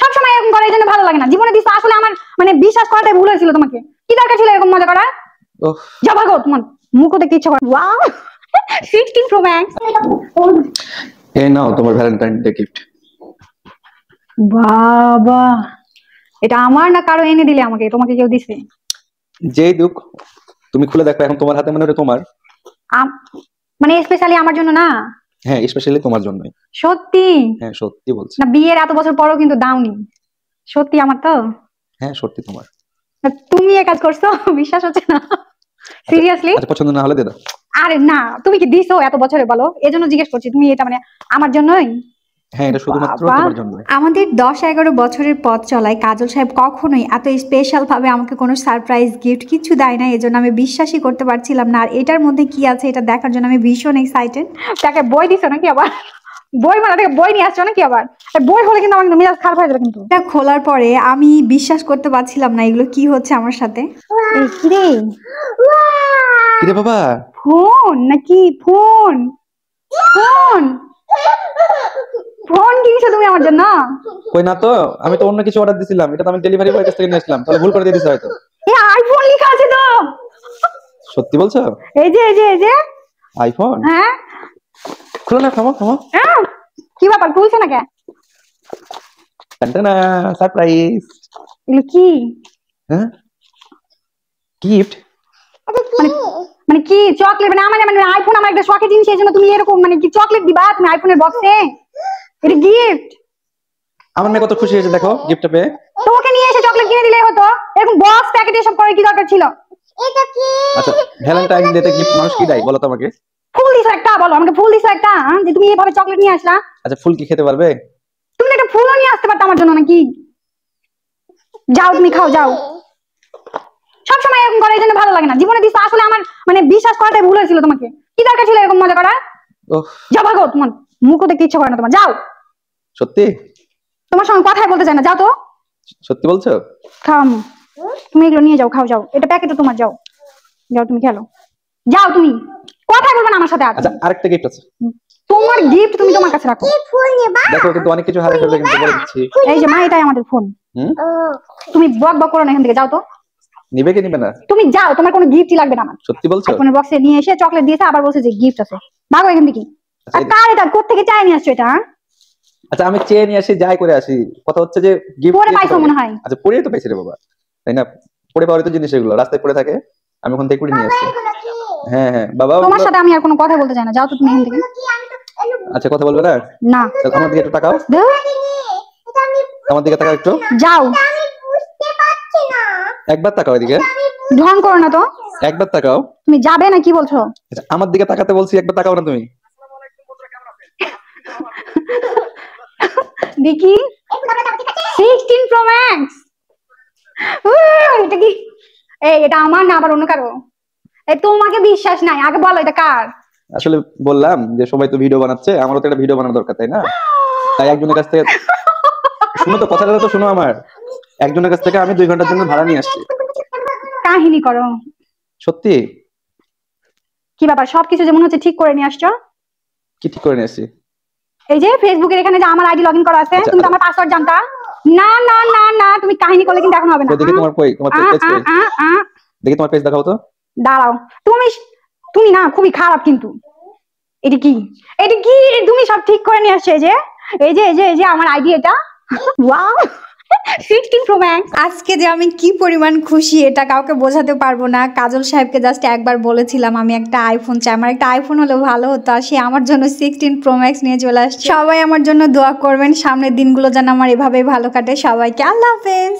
সবসময় এরকম করে, এই জন্য ভালো লাগে না। জীবনে দিস আসলে আমার মানে বিশ্বাস করাটাই ভুল হয়েছিল তোমাকে। কি দরকার ছিল এরকম মজা করার? যা ভাগো, তোমার মুখও দেখতে ইচ্ছা করে। Wow 16 pro max. এই নাও তোমার ভ্যালেন্টাইন ডে গিফট। বাবা, এটা আমার না কারো এনে দিলে আমাকে? তোমাকে কেউ দিছে? যেই দুঃখ, তুমি খুলে দেখো এখন তোমার হাতে, মানে ওটা তোমার। মানে স্পেশালি আমার জন্য না? হ্যাঁ, স্পেশালি তোমার জন্যই। সত্যি? হ্যাঁ সত্যি বলছি। না বিয়ের এত বছর পরও কিন্তু দাওনি। সত্যি আমার তো? হ্যাঁ সত্যি তোমার। তুমি এই কাজ করছো? বিশ্বাস হচ্ছে না। সিরিয়াসলি? আচ্ছা পছন্দ না হলে দে দাও। আরে না, তুমি কি দিছো এত বছরে? বলো, এজন্য জিজ্ঞেস করছি। তুমি এটা মানে আমার জন্যই? হ্যাঁ এটা শুধুমাত্র তোমার জন্য। আমাদের 10-11 বছরের পথ চলায় কাজল সাহেব কখনোই এত স্পেশাল ভাবে আমাকে কোনো সারপ্রাইজ গিফট কিছু দেয় না। এজন্য আমি বিশ্বাসই করতে পারছিলাম না। আর এটার মধ্যে কি আছে এটা দেখার জন্য আমি ভীষণ এক্সাইটেড। তাকে বই দিছো নাকি আবার? বই মানে থেকে বই নিয়ে আসছো নাকি আবার? বই হলে কিন্তু আমার মেজাজ খারাপ হয়ে যাবে কিন্তু। এটা খোলার পরে আমি বিশ্বাস করতে পারছিলাম না এগুলো কি হচ্ছে আমার সাথে। কিরে কিরে বাবা, ফোন নাকি? ফোন ফোন ফোন কিনছো তুমি আমার জন্য? কই না তো, আমি তো অন্য কিছু অর্ডার দিছিলাম, এটা তো আমি ডেলিভারি বয়ের কাছ থেকে নিয়ে আসলাম, তাহলে ভুল করে দিয়ে দিছ হয়তো। এই আইফোন লেখা আছে তো। সত্যি বলছো? এই যে এই যে এই যে আইফোন? হ্যাঁ। খুলো না, থামো থামো। কি ব্যাপার, খুলছে না কেন? টানটানা, সারপ্রাইজ। এগুলো কি? হ্যাঁ গিফট। মানে কি চকলেট? মানে আমার মানে আইফোন আমার একটা শখের জিনিস, এই জন্য তুমি এরকম মানে কি চকলেট দিবা তুমি আইফোনের বক্সে? এটা গিফট? আমার মেয়ে কত খুশি হয়েছে দেখো গিফটটা পেয়ে। তোমাকে নিয়ে এসে চকলেট কিনে দিলেই হতো, এরকম বক্স প্যাকেট এসব করে কি দরকার ছিল? এটা কি? আচ্ছা ভ্যালেন্টাইন ডে তে গিফট মানুষ কি দেয় বলো তো আমাকে? ফুল দিছো একটা, বলো আমাকে ফুল দিছো একটা, যে তুমি এভাবে চকলেট নিয়ে আসলা। আচ্ছা ফুল কি খেতে পারবে? তুমি একটা ফুলও নিয়ে আসতে পারতো আমার জন্য নাকি? যাও তুমি খাও যাও। সবসময় এরকম করে, এই জন্য ভালো লাগে না। জীবনে দিস আসলে আমার মানে বিশ্বাস করাটাই ভুল হয়েছিল তোমাকে। কি দরকার ছিল এরকম মজা করার? যা ভাগো, তোমার মুখও দেখতে ইচ্ছা করে না তোমার। যাও। সত্যি? তোমার সঙ্গে কথাই বলতে চাই না, যাও তো। সত্যি বলছো? খাও আম্মু, তুমি এগুলো নিয়ে যাও, খাও যাও। এটা প্যাকেটও তোমার, যাও যাও তুমি খেলো। যাও তুমি, কথাই বলবে না আমার সাথে আর। আচ্ছা আরেকটা গিফট আছে। তোমার গিফট তুমি তোমার কাছে রাখো। ফুল নেবা? দেখো কিন্তু অনেক কিছু হারিয়ে ফেলবে কিন্তু, বলে দিচ্ছি। এই যে মা, এটাই আমাদের ফোন। ও তুমি বক বক করো না, এখান থেকে যাও তো। নিবে কি নিবে না? তুমি যাও, তোমার কোনো গিফটই লাগবে না আমার। সত্যি বলছো? আইফোনের বক্সে নিয়ে এসে চকলেট দিয়েছে, আবার বলছে যে গিফট আছে। ভাগো এখান থেকে। আর কার এটা? কোত্থেকে চাই নিয়ে আসছো এটা? আচ্ছা আমি চেয়ে নিয়ে আসি, যাই করে আসি, কথা হচ্ছে যে গিফট পরে পাইছো মনে হয়। আচ্ছা পরেই তো পাইছি রে বাবা, তাই না? পরে পাওয়ারই তো জিনিস এগুলো, রাস্তায় পড়ে থাকে, আমি ওখান থেকে কুড়ি নিয়ে আসছি। হ্যাঁ হ্যাঁ বাবা, তোমার সাথে আমি আর কোনো কথা বলতে চাই না, যাও তো তুমি এখান থেকে। আচ্ছা কথা বলবে না? না। তাহলে আমার দিকে একটু তাকাও, এটা আমি আমার দিকে তাকাও একটু। যাও। বুঝতে পারছি না। একবার তাকাও এদিকে, ঢং করো না তো। একবার তাকাও। তুমি যাবে না কি বলছো? আচ্ছা, আমার দিকে তাকাতে বলছি, একবার তাকাও না তুমি। দেখি 16 প্রো ম্যাক্স। এটা কি? এই এটা আমার না আবার অন্য কারো? এই তোমাকে বিশ্বাস নাই, আগে বলো এটা কার? আসলে বললাম যে সবাই তো ভিডিও বানাচ্ছে, আমারও তো একটা ভিডিও বানানো দরকার, তাই না? তাই একজনের কাছ থেকে শুনো তো, কথাটা তো শোনো আমার। একজনের কাছ থেকে আমি 2 ঘন্টার জন্য ভাড়া নিয়ে আসছি। কাহিনী করো। সত্যি? কি ব্যাপার, সবকিছু যেমন হচ্ছে ঠিক করে নিয়ে আসছো? কি ঠিক করে নিয়ে আসছি? এই যে ফেসবুকের এখানে যে আমার আইডি লগইন করা আছে, তুমি তো আমার পাসওয়ার্ড জানতা। না না না না, তুমি কাহিনী করলে কিন্তু এখন হবে না। দেখি তোমার পেজ কই? দেখি তোমার পেজ দেখাও তো। দাঁড়াও, তুমি তুমি না খুবই খারাপ কিন্তু। এটা কি? এটা কি? তুমি সব ঠিক করে নিয়ে আসছো? এই যে আমার আইডি এটা। Wow 16 pro max. আজকে যে আমি কি পরিমাণ খুশি এটা কাউকে বোঝাতে পারবো না। কাজল সাহেবকে জাস্ট একবার বলেছিলাম আমি একটা আইফোন চাই, আমার একটা আইফোন হলেও ভালো হতো, আর সে আমার জন্য 16 প্রো ম্যাক্স নিয়ে চলে আসছে। সবাই আমার জন্য দোয়া করবেন, সামনের দিনগুলো যেন আমার এভাবেই ভালো কাটে। সবাইকে আল্লাহ হাফেজ।